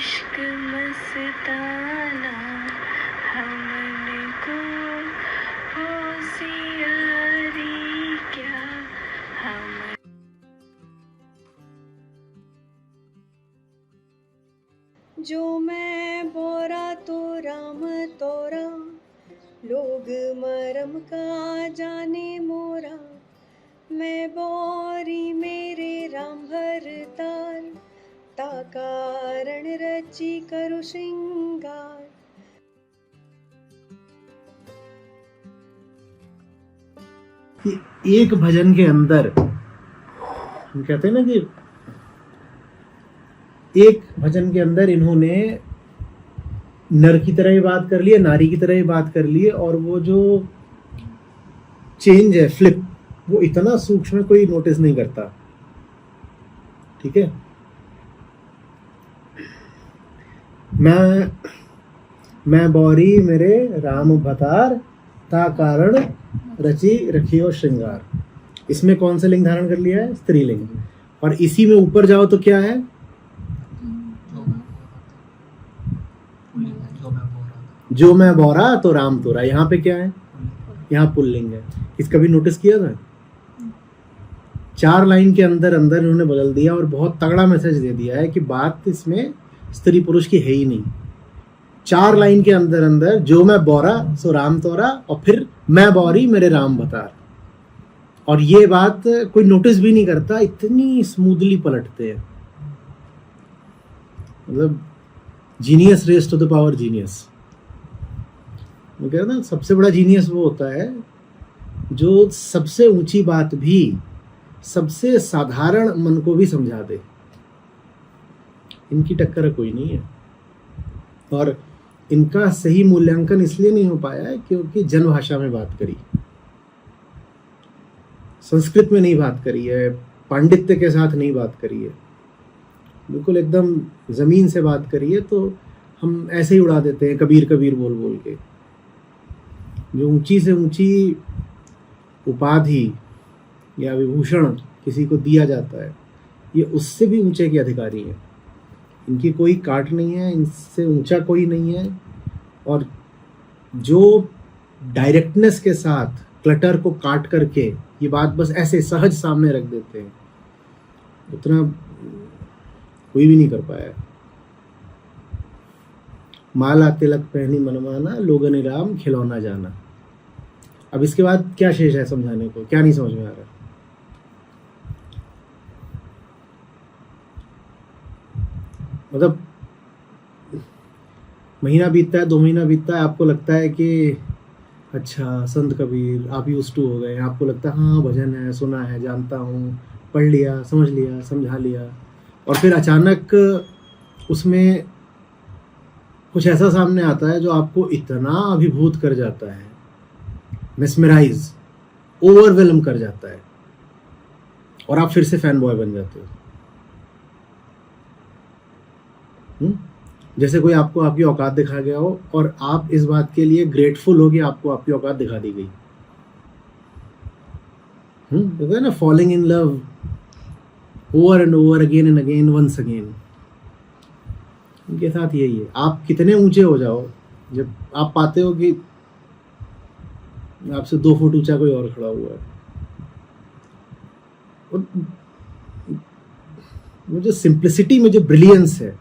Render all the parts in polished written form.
इश्क मस्ताना हमन को होशियारी क्या हम। जो मैं बोरा तो राम तोरा, लोग मरम का जाने मोरा। मैं बोरी मेरे राम भरतार, ता कारण रची करु श्रृंगार। एक भजन के अंदर हम कहते हैं ना कि एक भजन के अंदर इन्होंने नर की तरह ही बात कर ली है, नारी की तरह ही बात कर ली है, और वो जो चेंज है, फ्लिप, वो इतना सूक्ष्म है, कोई नोटिस नहीं करता। ठीक है, मैं बौरी मेरे राम भतार, ता कारण रची रखियो श्रृंगार। इसमें कौन सा लिंग धारण कर लिया है? स्त्रीलिंग। और इसी में ऊपर जाओ तो क्या है? जो मैं बोरा तो राम तोरा। यहाँ पे क्या है? यहाँ पुल्लिंग है। इसका भी नोटिस किया था? 4 लाइन के अंदर अंदर इन्होंने बदल दिया और बहुत तगड़ा मैसेज दे दिया है कि बात इसमें स्त्री पुरुष की है ही नहीं। 4 लाइन के अंदर अंदर जो मैं बोरा सो राम तोरा, और फिर मैं बौरी मेरे राम भतार। और ये बात कोई नोटिस भी नहीं करता, इतनी स्मूथली पलटते हैं। मतलब genius raise to the power genius. मैं कह रहा था सबसे बड़ा जीनियस वो होता है जो सबसे ऊंची बात भी सबसे साधारण मन को भी समझा दे। इनकी टक्कर कोई नहीं है। और इनका सही मूल्यांकन इसलिए नहीं हो पाया है क्योंकि जनभाषा में बात करी, संस्कृत में नहीं बात करी है, पांडित्य के साथ नहीं बात करी है, बिल्कुल एकदम जमीन से बात करी है। तो हम ऐसे ही उड़ा देते हैं कबीर कबीर बोल बोल के। जो ऊंची से ऊंची उपाधि या विभूषण किसी को दिया जाता है, ये उससे भी ऊंचे के अधिकारी हैं। इनकी कोई काट नहीं है, इनसे ऊंचा कोई नहीं है। और जो डायरेक्टनेस के साथ क्लटर को काट करके ये बात बस ऐसे सहज सामने रख देते हैं, उतना कोई भी नहीं कर पाया। माला तिलक पहनी मनमाना, लोगन राम खिलौना जाना। अब इसके बाद क्या शेष है समझाने को? क्या नहीं समझ में आ रहा? मतलब महीना बीतता है, 2 महीना बीतता है, आपको लगता है कि अच्छा संत कबीर आप यूज्ड टू हो गए, आपको लगता है हाँ भजन है, सुना है, जानता हूँ, पढ़ लिया, समझ लिया, समझा लिया। और फिर अचानक उसमें कुछ ऐसा सामने आता है जो आपको इतना अभिभूत कर जाता है, मेस्मराइज, ओवरवेलम कर जाता है, और आप फिर से फैन बॉय बन जाते हो। जैसे कोई आपको आपकी औकात दिखा गया हो और आप इस बात के लिए ग्रेटफुल हो कि आपको आपकी औकात दिखा दी गई। देखो है ना, falling in love over and over, again and again, once again. उनके साथ यही है। आप कितने ऊंचे हो जाओ, जब आप पाते हो कि आपसे 2 फुट ऊंचा कोई और खड़ा हुआ है, वो जो सिंप्लिसिटी में जो ब्रिलियंस है,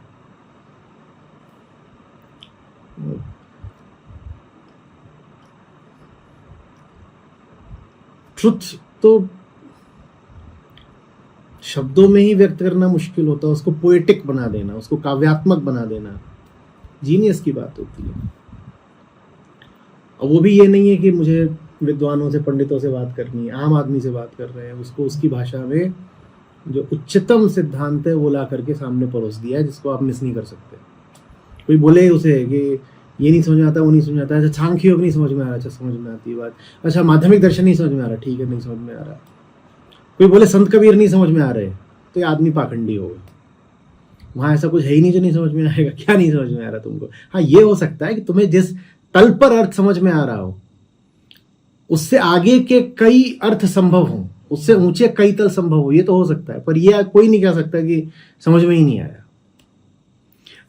ट्रुथ तो शब्दों में ही व्यक्त करना मुश्किल होता है, उसको पोएटिक बना देना, उसको काव्यात्मक बना देना जीनियस की बात होती है। और वो भी ये नहीं है कि मुझे विद्वानों से, पंडितों से बात करनी है, आम आदमी से बात कर रहे हैं, उसको उसकी भाषा में जो उच्चतम सिद्धांत है वो ला करके सामने परोस दिया है, जिसको आप मिस नहीं कर सकते। कोई बोले उसे कि ये नहीं समझ में आता, वो नहीं समझ में आता, अच्छा सांख्य योग नहीं समझ में आ रहा, अच्छा समझ में आती है बात, अच्छा माध्यमिक दर्शन नहीं समझ में आ रहा, ठीक है नहीं समझ में आ रहा। कोई बोले संत कबीर नहीं समझ में आ रहे, तो ये आदमी पाखंडी होगा। वहां ऐसा कुछ है ही नहीं जो नहीं समझ में आएगा। क्या नहीं समझ में आ रहा तुमको? हाँ, ये हो सकता है कि तुम्हें जिस तल पर अर्थ समझ में आ रहा हो उससे आगे के कई अर्थ संभव हो, उससे ऊंचे कई तल संभव हो, ये तो हो सकता है, पर यह कोई नहीं कह सकता कि समझ में ही नहीं आया।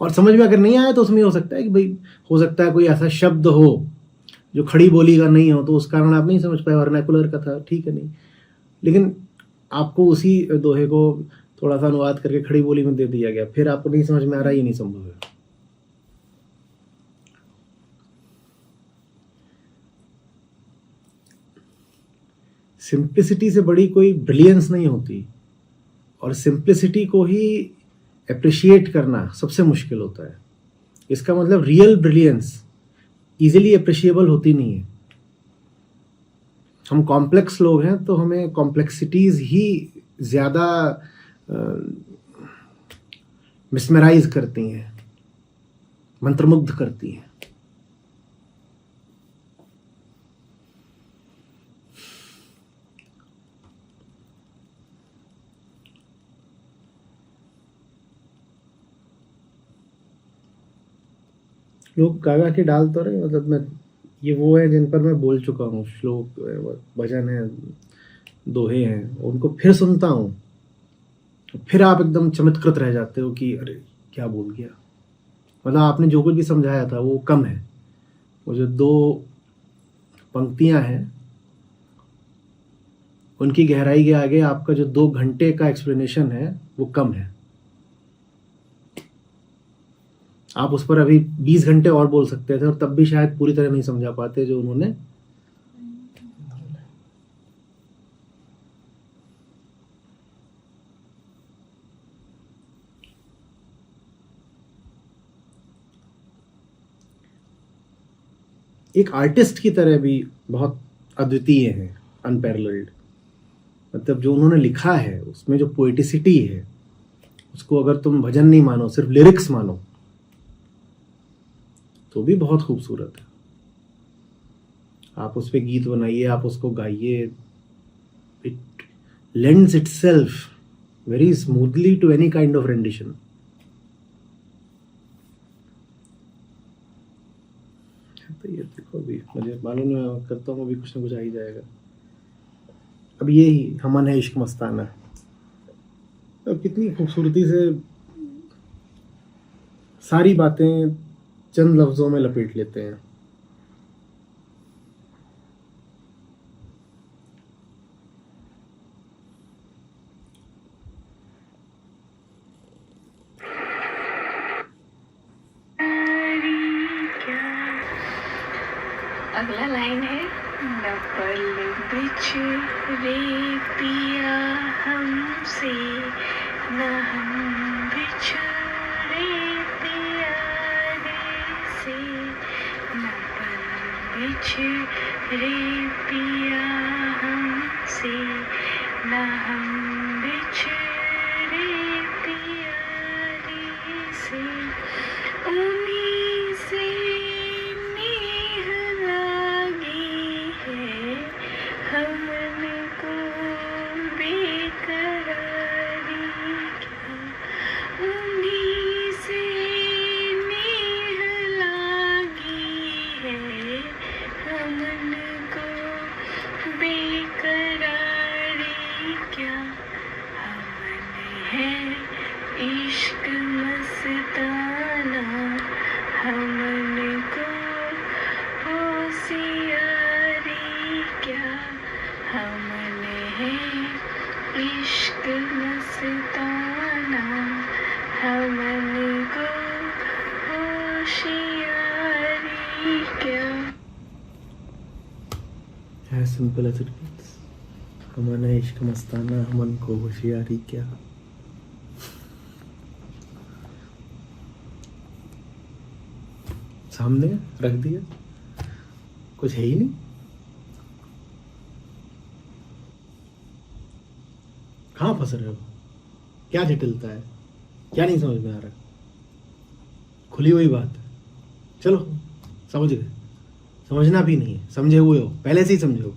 और समझ में अगर नहीं आया तो उसमें हो सकता है कि भाई हो सकता है कोई ऐसा शब्द हो जो खड़ी बोली का नहीं हो, तो उस कारण आप नहीं समझ पाए, वर्नाकुलर का था, ठीक है नहीं, लेकिन आपको उसी दोहे को थोड़ा सा अनुवाद करके खड़ी बोली में दे दिया गया, फिर आपको नहीं समझ में आ रहा, ये नहीं संभव है। सिंप्लिसिटी से बड़ी कोई ब्रिलियंस नहीं होती, और सिंप्लिसिटी को ही अप्रिशिएट करना सबसे मुश्किल होता है। इसका मतलब रियल ब्रिलियंस इजीली अप्रिशिएबल होती नहीं है। हम कॉम्प्लेक्स लोग हैं तो हमें कॉम्प्लेक्सिटीज ही ज़्यादा मिसमराइज करती हैं, मंत्रमुग्ध करती हैं। लोग गा के डाल तो रहे, मतलब मैं ये वो है जिन पर मैं बोल चुका हूँ, श्लोक, भजन है, दोहे हैं, उनको फिर सुनता हूँ, फिर आप एकदम चमत्कृत रह जाते हो कि अरे क्या बोल गया, मतलब आपने जो कुछ भी समझाया था वो कम है। वो जो 2 पंक्तियां हैं उनकी गहराई के आगे आपका जो 2 घंटे का एक्सप्लेनेशन है वो कम है। आप उस पर अभी 20 घंटे और बोल सकते थे और तब भी शायद पूरी तरह नहीं समझा पाते जो उन्होंने। एक आर्टिस्ट की तरह भी बहुत अद्वितीय है, अनपैरेलल्ड। मतलब जो उन्होंने लिखा है उसमें जो पोएटिसिटी है, उसको अगर तुम भजन नहीं मानो, सिर्फ लिरिक्स मानो, तो भी बहुत खूबसूरत है। आप उस पे गीत बनाइए, आप उसको गाइए, it lends itself very smoothly to any kind of rendition. तो ये देखो, अभी मुझे मालूम है, करता हूँ अभी कुछ ना कुछ आ ही जाएगा। अब यही हमन है इश्क मस्ताना, अब कितनी खूबसूरती से सारी बातें चंद लफ्जों में लपेट लेते हैं। अगला लाइन है, न पल बिछड़े पिया हमसे, न हम बिछड़े पिया से, न पल बिछड़े पिया हमसे, न हम बिछड़े पिया से, उन्हीं से इश्क मस्ताना, हमन को होशियारी क्या, हमन है इश्क मस्ताना, हमन को होशियारी क्या। As simple as it gets. हमन है इश्क मस्ताना, हमन को होशियारी क्या। सामने रख दिया, कुछ है ही नहीं। कहाँ फंस रहे हो, क्या जटिलता है, क्या नहीं समझ में आ रहा। खुली हुई बात है, चलो समझ गए, समझना भी नहीं है, समझे हुए हो, पहले से ही समझे हो।